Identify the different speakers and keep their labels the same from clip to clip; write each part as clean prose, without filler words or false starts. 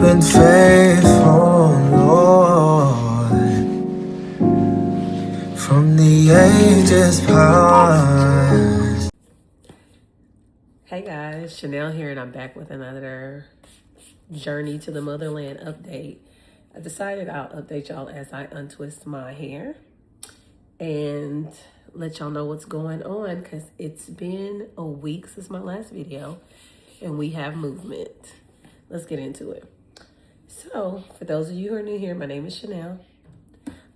Speaker 1: been faithful, Lord, from the ages past.
Speaker 2: Hey guys, Chanel here, and I'm back with another Journey to the Motherland update. I decided I'll update y'all as I untwist my hair and let y'all know what's going on, because it's been a week since my last video and we have movement. Let's get into it. So, for those of you who are new here, my name is Chanel.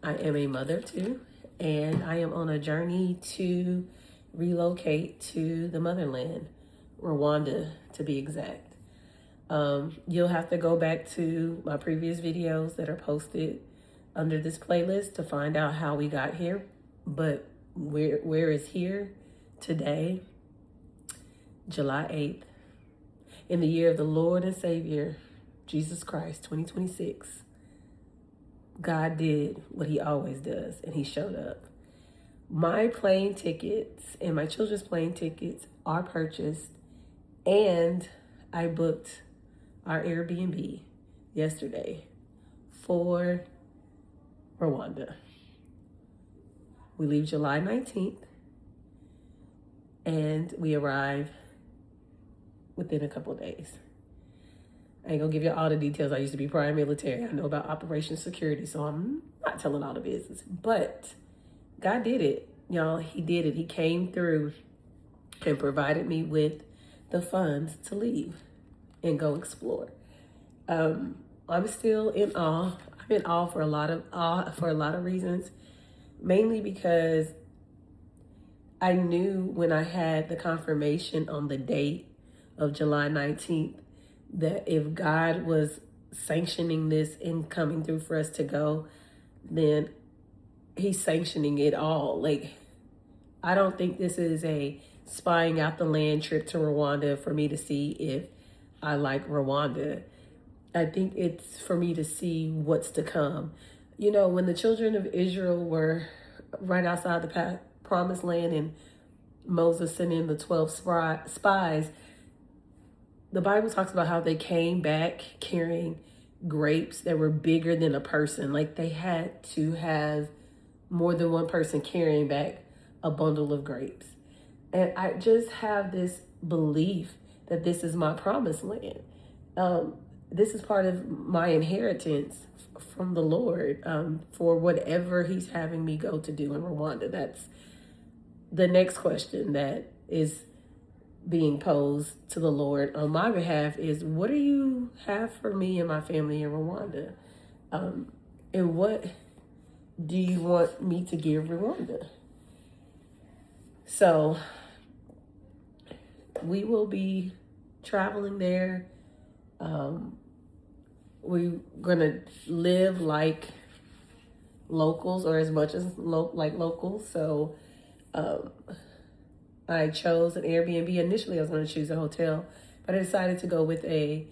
Speaker 2: I am a mother of two, and I am on a journey to relocate to the Motherland, Rwanda to be exact. You'll have to go back to my previous videos that are posted under this playlist to find out how we got here. But where is here today, July 8th, in the year of the Lord and Savior, Jesus Christ, 2026. God did what he always does, and he showed up. My plane tickets and my children's plane tickets are purchased, and I booked our Airbnb yesterday for Rwanda. We leave July 19th, and we arrive within a couple of days. I ain't gonna give you all the details. I used to be prior military. I know about Operation Security, so I'm not telling all the business. But God did it, y'all. He did it. He came through and provided me with the funds to leave and go explore. I'm still in awe. I'm in awe for a lot of reasons, mainly because I knew when I had the confirmation on the date of July 19th that if God was sanctioning this and coming through for us to go, then he's sanctioning it all. Like, I don't think this is a spying out the land trip to Rwanda for me to see if I like Rwanda. I think it's for me to see what's to come. You know, when the children of Israel were right outside the promised land and Moses sent in the 12 spies, the Bible talks about how they came back carrying grapes that were bigger than a person. Like, they had to have more than one person carrying back a bundle of grapes. And I just have this belief that this is my promised land. This is part of my inheritance from the Lord for whatever he's having me go to do in Rwanda. That's the next question that is being posed to the Lord on my behalf is, what do you have for me and my family in Rwanda? And what do you want me to give Rwanda? So we will be traveling there. We're gonna live like locals, or as much as like locals. So I chose an Airbnb. Initially, I was going to choose a hotel, but I decided to go with a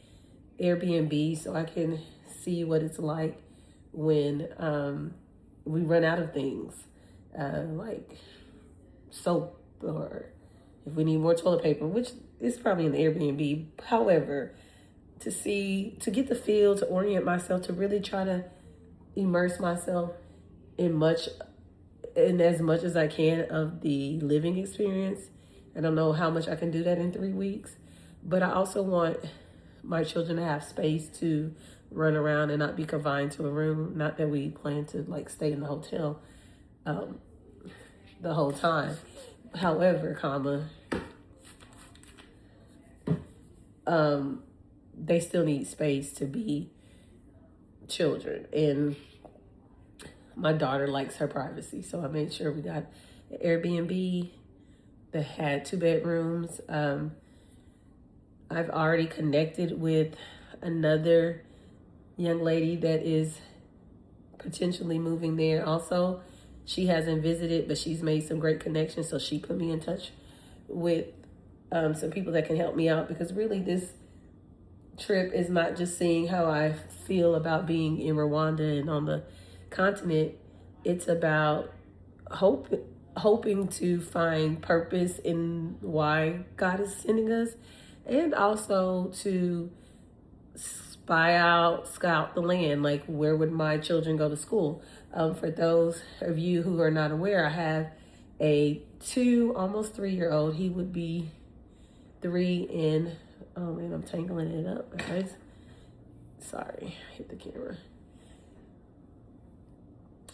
Speaker 2: Airbnb so I can see what it's like when we run out of things, like soap, or if we need more toilet paper, which is probably an Airbnb. However, to get the feel, to orient myself, to really try to immerse myself in as much as I can of the living experience. I don't know how much I can do that in 3 weeks, but I also want my children to have space to run around and not be confined to a room. Not that we plan to like stay in the hotel the whole time. However, they still need space to be children, and my daughter likes her privacy, so I made sure we got an Airbnb that had 2 bedrooms. I've already connected with another young lady that is potentially moving there also. She hasn't visited, but she's made some great connections, so she put me in touch with some people that can help me out, because really this trip is not just seeing how I feel about being in Rwanda and on the continent. It's about hoping to find purpose in why God is sending us, and also to scout the land. Like, where would my children go to school? For those of you who are not aware, I have a almost 3-year-old. He would be 3 in, oh man, I'm tangling it up, guys. Sorry, hit the camera.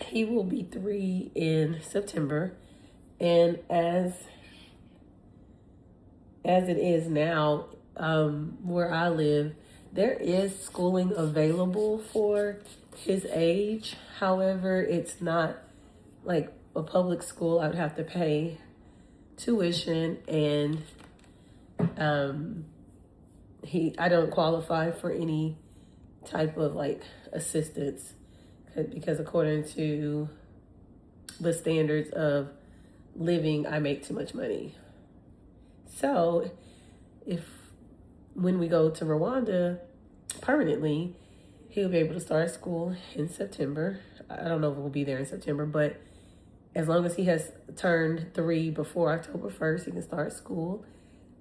Speaker 2: He will be 3 in September. And as it is now, where I live, there is schooling available for his age. However, it's not like a public school. I would have to pay tuition, and I don't qualify for any type of like assistance, because according to the standards of living, I make too much money. So when we go to Rwanda permanently, he'll be able to start school in September. I don't know if we'll be there in September, but as long as he has turned 3 before October 1st, he can start school.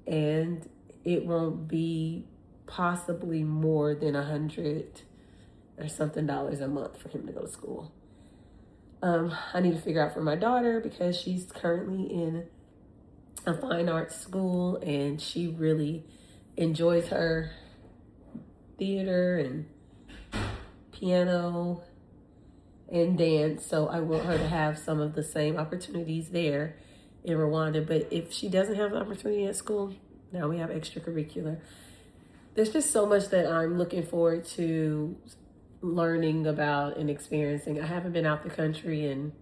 Speaker 2: And it won't be possibly more than $100 or something a month for him to go to school. I need to figure out for my daughter, because she's currently in a fine arts school and she really enjoys her theater and piano and dance. So I want her to have some of the same opportunities there in Rwanda. But if she doesn't have an opportunity at school, now we have extracurricular. There's just so much that I'm looking forward to learning about and experiencing. I haven't been out the country in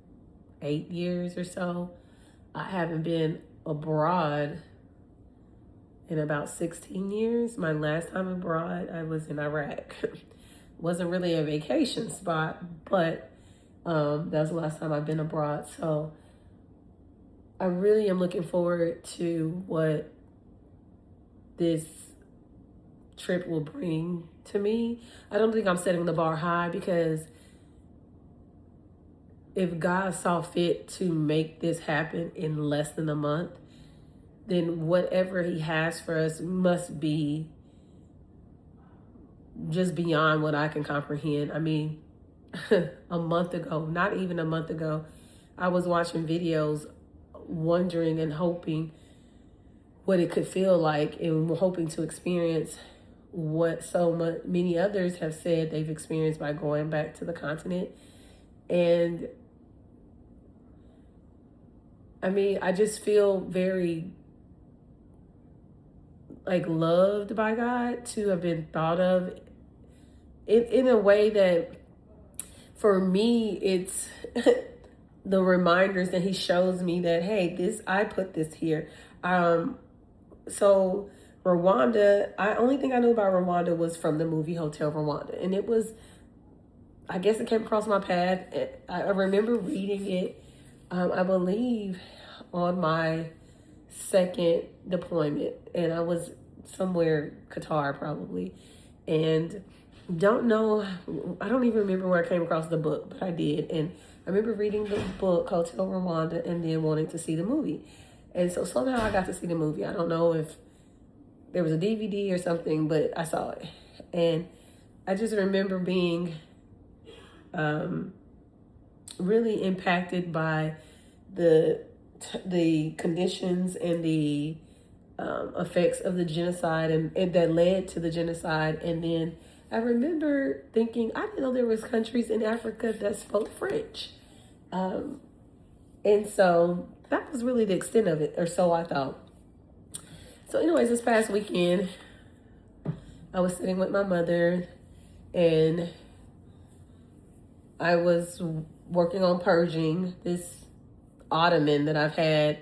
Speaker 2: 8 years or so. I haven't been abroad in about 16 years. My last time abroad, I was in Iraq. Wasn't really a vacation spot, but that was the last time I've been abroad. So I really am looking forward to what this trip will bring to me. I don't think I'm setting the bar high, because if God saw fit to make this happen in less than a month, then whatever he has for us must be just beyond what I can comprehend. I mean, a month ago, not even a month ago, I was watching videos wondering and hoping what it could feel like, and hoping to experience what many others have said they've experienced by going back to the continent. And I mean, I just feel very like loved by God to have been thought of in a way that, for me, it's the reminders that he shows me that, hey, I put this here. So Rwanda, only thing I knew about Rwanda was from the movie Hotel Rwanda. And it was, I guess it came across my path. I remember reading it, I believe, on my second deployment. And I was somewhere, Qatar probably. And I don't even remember where I came across the book, but I did. And I remember reading the book, Hotel Rwanda, and then wanting to see the movie. And so somehow I got to see the movie. I don't know if there was a DVD or something, but I saw it. And I just remember being really impacted by the conditions and the effects of the genocide, and that led to the genocide. And then I remember thinking, I didn't know there was countries in Africa that spoke French. And so that was really the extent of it, or so I thought. So anyways, this past weekend, I was sitting with my mother, and I was working on purging this ottoman that I've had,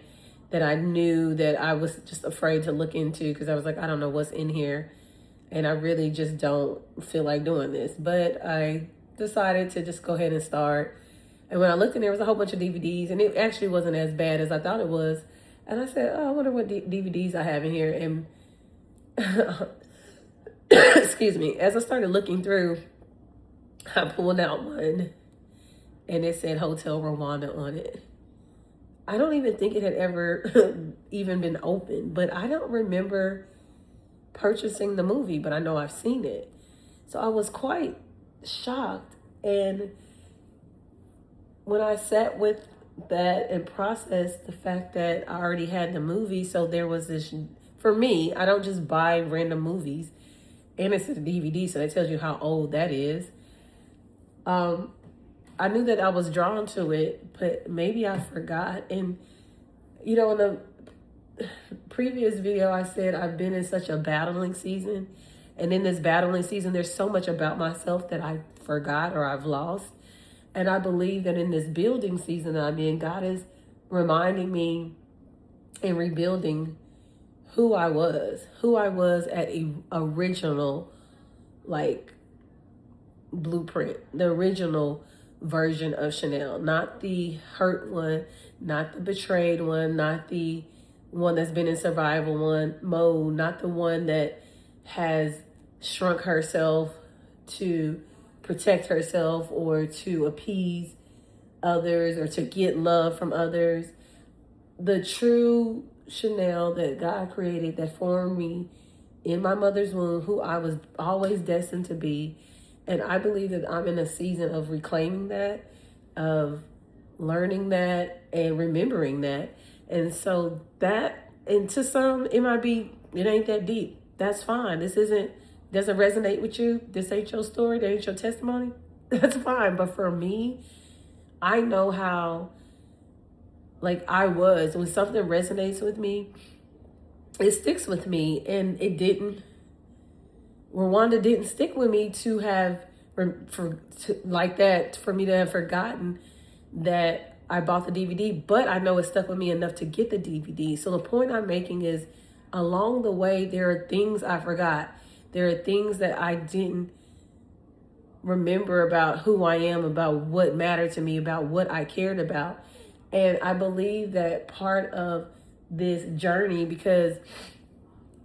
Speaker 2: that I knew that I was just afraid to look into, because I was like, I don't know what's in here, and I really just don't feel like doing this. But I decided to just go ahead and start. And when I looked in there was a whole bunch of DVDs, and it actually wasn't as bad as I thought it was. And I said, oh, I wonder what DVDs I have in here. And excuse me, as I started looking through, I pulled out one, and it said Hotel Rwanda on it. I don't even think it had ever even been opened, but I don't remember purchasing the movie, but I know I've seen it. So I was quite shocked. And when I sat with that and processed the fact that I already had the movie, so there was this, for me, I don't just buy random movies, and it's a DVD, so that tells you how old that is. I knew that I was drawn to it, but maybe I forgot. And, in the previous video, I said I've been in such a battling season. And in this battling season, there's so much about myself that I forgot or I've lost. And I believe that in this building season that I'm in, God is reminding me and rebuilding who I was at a original, like, blueprint, the original version of Chanel, not the hurt one, not the betrayed one, not the one that's been in survival mode, not the one that has shrunk herself to protect herself or to appease others or to get love from others. The true Chanel that God created, that formed me in my mother's womb, who I was always destined to be. And I believe that I'm in a season of reclaiming that, of learning that, and remembering that. And so that, and to some, it ain't that deep. That's fine. Doesn't resonate with you. This ain't your story. That ain't your testimony. That's fine. But for me, I know how, like, when something resonates with me, it sticks with me. And Rwanda didn't stick with me to have, for me to have forgotten that I bought the DVD, but I know it stuck with me enough to get the DVD. So the point I'm making is, along the way, there are things I forgot. There are things that I didn't remember about who I am, about what mattered to me, about what I cared about. And I believe that part of this journey, because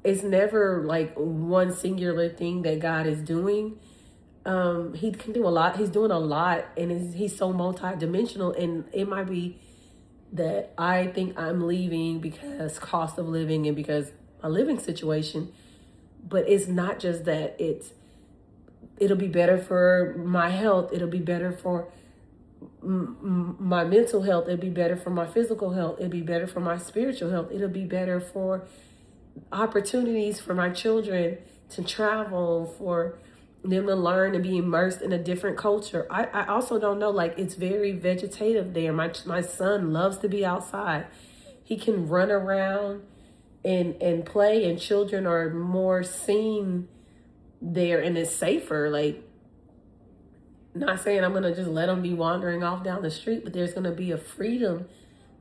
Speaker 2: it's never like one singular thing that God is doing. He can do a lot. He's doing a lot, and he's so multi-dimensional. And it might be that I think I'm leaving because cost of living and because a living situation, but it's not just that. It'll be better for my health. It'll be better for my mental health. It'll be better for my physical health. It'll be better for my spiritual health. It'll be better for opportunities for my children to travel, for them to learn and be immersed in a different culture. I also don't know, like, it's very vegetative there. My son loves to be outside. He can run around and play, and children are more seen there, and it's safer. Like, not saying I'm gonna just let them be wandering off down the street, but there's gonna be a freedom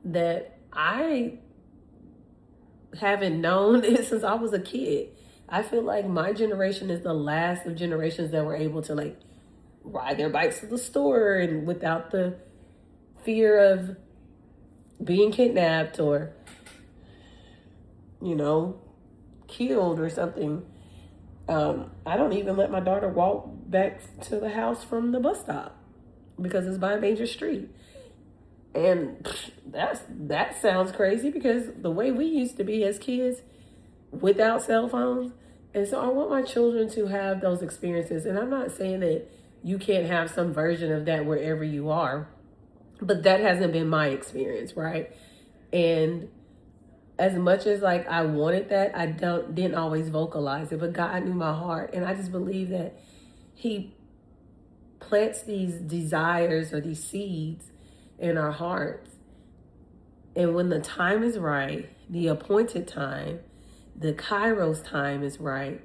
Speaker 2: that I haven't known since I was a kid. I feel like my generation is the last of generations that were able to, like, ride their bikes to the store and without the fear of being kidnapped or, killed or something. I don't even let my daughter walk back to the house from the bus stop because it's by a major street. And that sounds crazy, because the way we used to be as kids without cell phones. And so I want my children to have those experiences. And I'm not saying that you can't have some version of that wherever you are, but that hasn't been my experience, right? And as much as, like, I wanted that, I didn't always vocalize it, but God knew my heart. And I just believe that he plants these desires or these seeds in our hearts. And when the time is right, the appointed time, the Kairos time is right,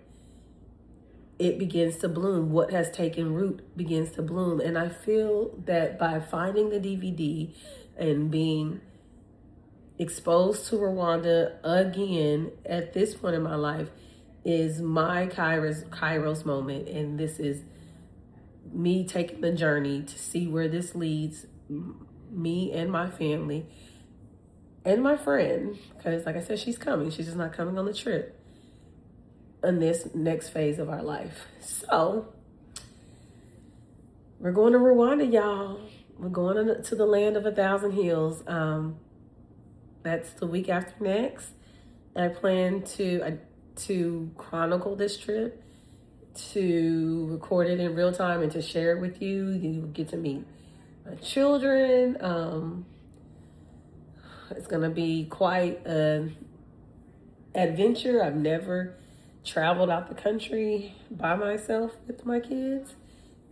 Speaker 2: it begins to bloom. What has taken root begins to bloom. And I feel that by finding the DVD and being exposed to Rwanda again at this point in my life is my Kairos moment. And this is me taking the journey to see where this leads me and my family and my friend, because, like I said, she's coming. She's just not coming on the trip in this next phase of our life. So we're going to Rwanda, y'all. We're going to the land of 1,000 hills. That's the week after next. I plan to chronicle this trip, to record it in real time and to share it with you. You get to meet my children. It's going to be quite an adventure. I've never traveled out the country by myself with my kids.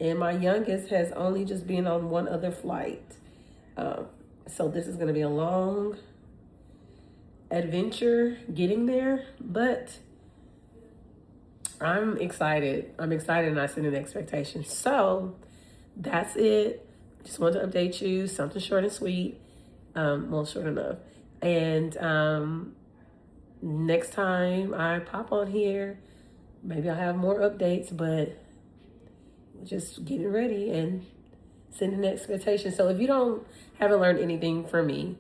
Speaker 2: And my youngest has only just been on one other flight. So this is going to be a long adventure getting there, but I'm excited. I'm excited and I set an expectation. So that's it. Just wanted to update you. Something short and sweet. Well, short enough. And next time I pop on here, maybe I'll have more updates, but just getting ready and setting an expectation. So if you haven't learned anything from me,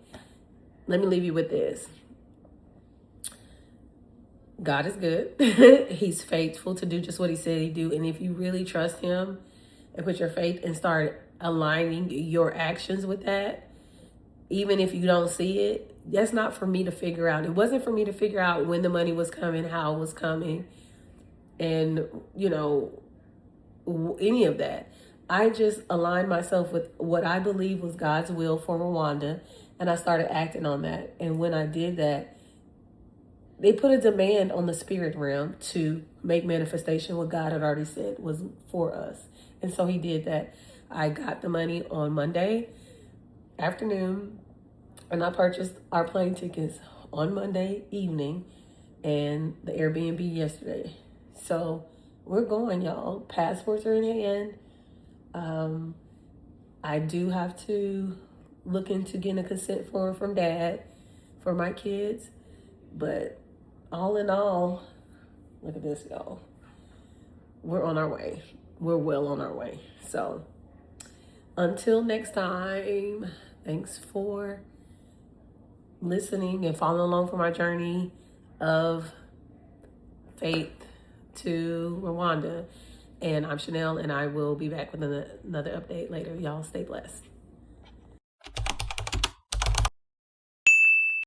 Speaker 2: let me leave you with this. God is good. He's faithful to do just what he said he'd do. And if you really trust him and put your faith and start aligning your actions with that, even if you don't see it, that's not for me to figure out. It wasn't for me to figure out when the money was coming, how it was coming, and, any of that. I just aligned myself with what I believe was God's will for Rwanda, and I started acting on that. And when I did that, they put a demand on the spirit realm to make manifestation what God had already said was for us. And so he did that. I got the money on Monday afternoon, and I purchased our plane tickets on Monday evening and the Airbnb yesterday. So we're going, y'all. Passports are in hand. I do have to look into getting a consent form from Dad for my kids. But all in all, look at this, y'all. We're on our way. We're well on our way. So until next time, thanks for listening and following along for my journey of faith to Rwanda. And I'm Chanel, and I will be back with another update later. Y'all stay blessed.